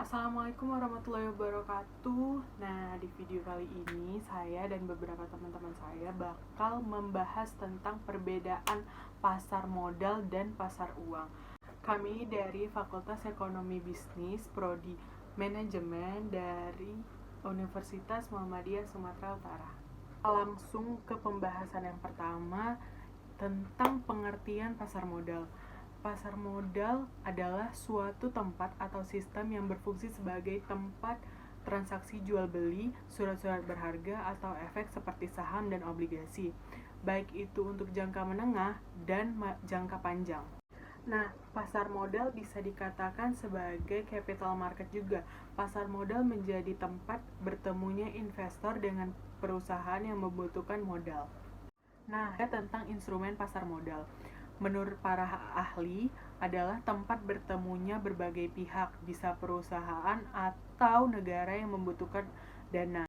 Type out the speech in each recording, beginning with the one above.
Assalamualaikum warahmatullahi wabarakatuh. Nah, di video kali ini saya dan beberapa teman-teman saya bakal membahas tentang perbedaan pasar modal dan pasar uang. Kami dari Fakultas Ekonomi Bisnis Prodi Manajemen dari Universitas Muhammadiyah Sumatera Utara. Langsung ke pembahasan yang pertama tentang pengertian pasar modal. Pasar modal adalah suatu tempat atau sistem yang berfungsi sebagai tempat transaksi jual beli surat-surat berharga atau efek seperti saham dan obligasi, baik itu untuk jangka menengah dan jangka panjang. Nah, pasar modal bisa dikatakan sebagai capital market juga. Pasar modal menjadi tempat bertemunya investor dengan perusahaan yang membutuhkan modal. Nah, tentang instrumen pasar modal. Menurut para ahli, adalah tempat bertemunya berbagai pihak, bisa perusahaan atau negara yang membutuhkan dana.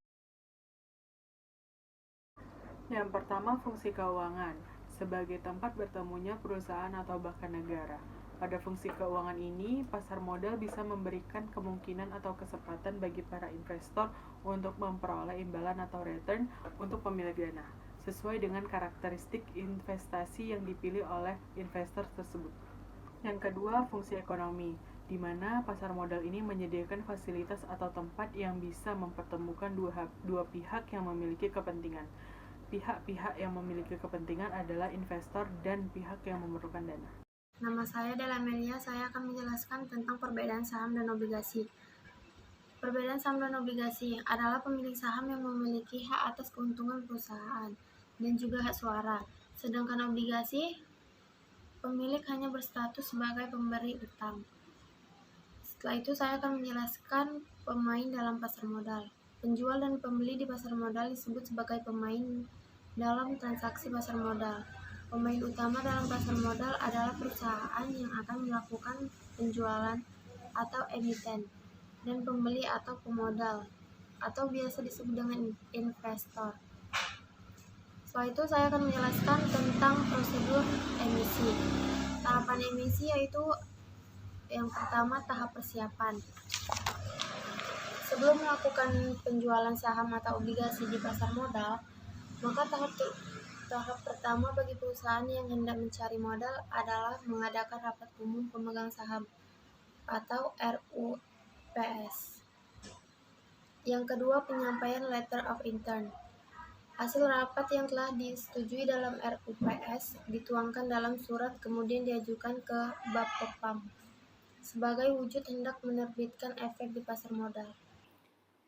Yang pertama, fungsi keuangan. Sebagai tempat bertemunya perusahaan atau bahkan negara. Pada fungsi keuangan ini, pasar modal bisa memberikan kemungkinan atau kesempatan bagi para investor untuk memperoleh imbalan atau return untuk pemilik dana, sesuai dengan karakteristik investasi yang dipilih oleh investor tersebut. Yang kedua, fungsi ekonomi, di mana pasar modal ini menyediakan fasilitas atau tempat yang bisa mempertemukan dua pihak yang memiliki kepentingan. Pihak-pihak yang memiliki kepentingan adalah investor dan pihak yang memerlukan dana. Nama saya Della Melia, saya akan menjelaskan tentang perbedaan saham dan obligasi. Perbedaan saham dan obligasi adalah pemilik saham yang memiliki hak atas keuntungan perusahaan dan juga hak suara. Sedangkan obligasi, pemilik hanya berstatus sebagai pemberi utang. Setelah itu saya akan menjelaskan pemain dalam pasar modal. Penjual dan pembeli di pasar modal disebut sebagai pemain dalam transaksi pasar modal. Pemain utama dalam pasar modal adalah perusahaan yang akan melakukan penjualan atau emiten, dan pembeli atau pemodal, atau biasa disebut dengan investor. Setelah itu saya akan menjelaskan tentang prosedur emisi. Tahapan emisi yaitu yang pertama, tahap persiapan. Sebelum melakukan penjualan saham atau obligasi di pasar modal, maka tahap pertama bagi perusahaan yang hendak mencari modal adalah mengadakan rapat umum pemegang saham atau RUPS. Yang kedua, penyampaian letter of intent. Hasil rapat yang telah disetujui dalam RUPS dituangkan dalam surat kemudian diajukan ke Bapepam sebagai wujud hendak menerbitkan efek di pasar modal.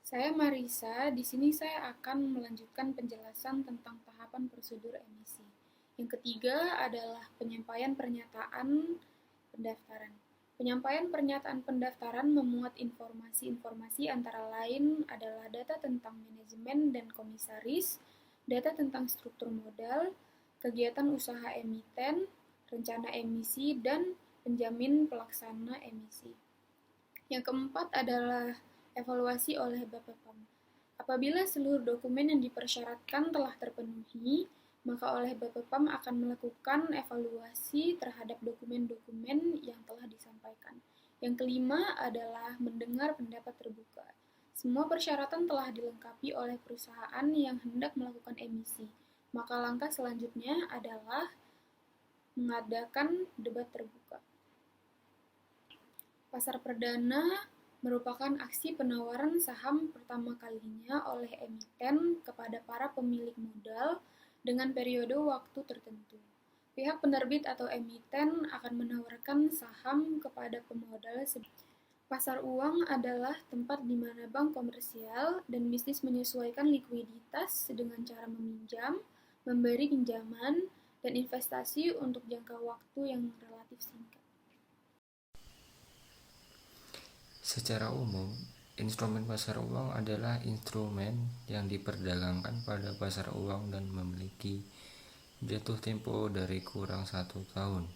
Saya Marisa, di sini saya akan melanjutkan penjelasan tentang tahapan prosedur emisi. Yang ketiga adalah penyampaian pernyataan pendaftaran. Penyampaian pernyataan pendaftaran memuat informasi-informasi antara lain adalah data tentang manajemen dan komisaris, data tentang struktur modal, kegiatan usaha emiten, rencana emisi, dan penjamin pelaksana emisi. Yang keempat adalah evaluasi oleh Bapepam. Apabila seluruh dokumen yang dipersyaratkan telah terpenuhi, maka oleh Bapepam akan melakukan evaluasi terhadap dokumen-dokumen yang telah disampaikan. Yang kelima adalah mendengar pendapat terbuka. Semua persyaratan telah dilengkapi oleh perusahaan yang hendak melakukan emisi. Maka langkah selanjutnya adalah mengadakan debat terbuka. Pasar perdana merupakan aksi penawaran saham pertama kalinya oleh emiten kepada para pemilik modal dengan periode waktu tertentu. Pihak penerbit atau emiten akan menawarkan saham kepada pemodal. Pasar uang adalah tempat di mana bank komersial dan bisnis menyesuaikan likuiditas dengan cara meminjam, memberi pinjaman, dan investasi untuk jangka waktu yang relatif singkat. Secara umum, instrumen pasar uang adalah instrumen yang diperdagangkan pada pasar uang dan memiliki jatuh tempo dari kurang 1 tahun.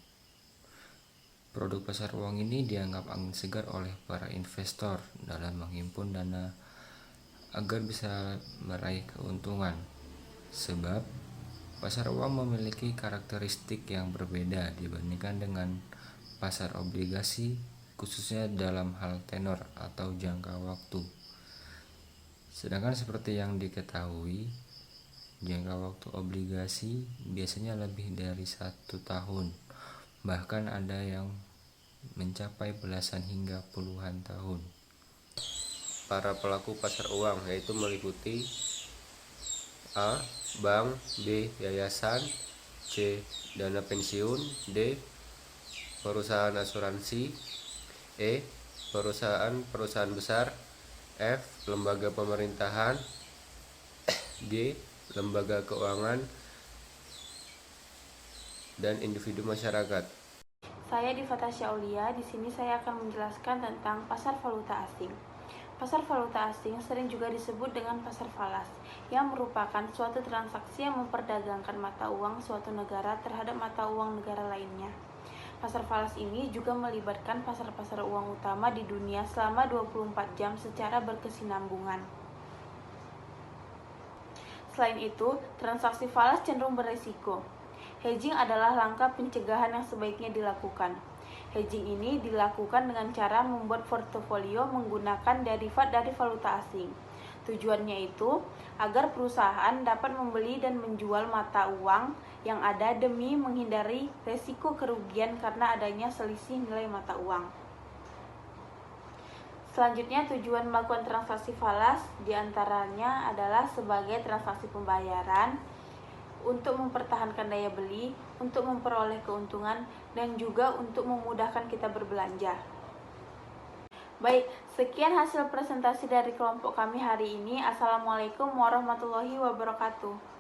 Produk pasar uang ini dianggap angin segar oleh para investor dalam menghimpun dana agar bisa meraih keuntungan, sebab pasar uang memiliki karakteristik yang berbeda dibandingkan dengan pasar obligasi khususnya dalam hal tenor atau jangka waktu. Sedangkan seperti yang diketahui, jangka waktu obligasi biasanya lebih dari 1 tahun, bahkan ada yang mencapai belasan hingga puluhan tahun. Para pelaku pasar uang yaitu meliputi A. Bank, B. Yayasan, C. Dana pensiun, D. Perusahaan asuransi, E. Perusahaan besar, F. Lembaga pemerintahan, G. Lembaga keuangan, dan individu masyarakat. Saya Difata Syaulia. Di sini saya akan menjelaskan tentang pasar valuta asing. Pasar valuta asing sering juga disebut dengan pasar falas, yang merupakan suatu transaksi yang memperdagangkan mata uang suatu negara terhadap mata uang negara lainnya. Pasar falas ini juga melibatkan pasar-pasar uang utama di dunia selama 24 jam secara berkesinambungan. Selain itu, transaksi falas cenderung beresiko. Hedging adalah langkah pencegahan yang sebaiknya dilakukan. Hedging ini dilakukan dengan cara membuat portofolio menggunakan derivat dari valuta asing. Tujuannya itu agar perusahaan dapat membeli dan menjual mata uang yang ada demi menghindari resiko kerugian karena adanya selisih nilai mata uang. Selanjutnya, tujuan melakukan transaksi falas diantaranya adalah sebagai transaksi pembayaran, untuk mempertahankan daya beli, untuk memperoleh keuntungan, dan juga untuk memudahkan kita berbelanja. Baik, sekian hasil presentasi dari kelompok kami hari ini. Assalamualaikum warahmatullahi wabarakatuh.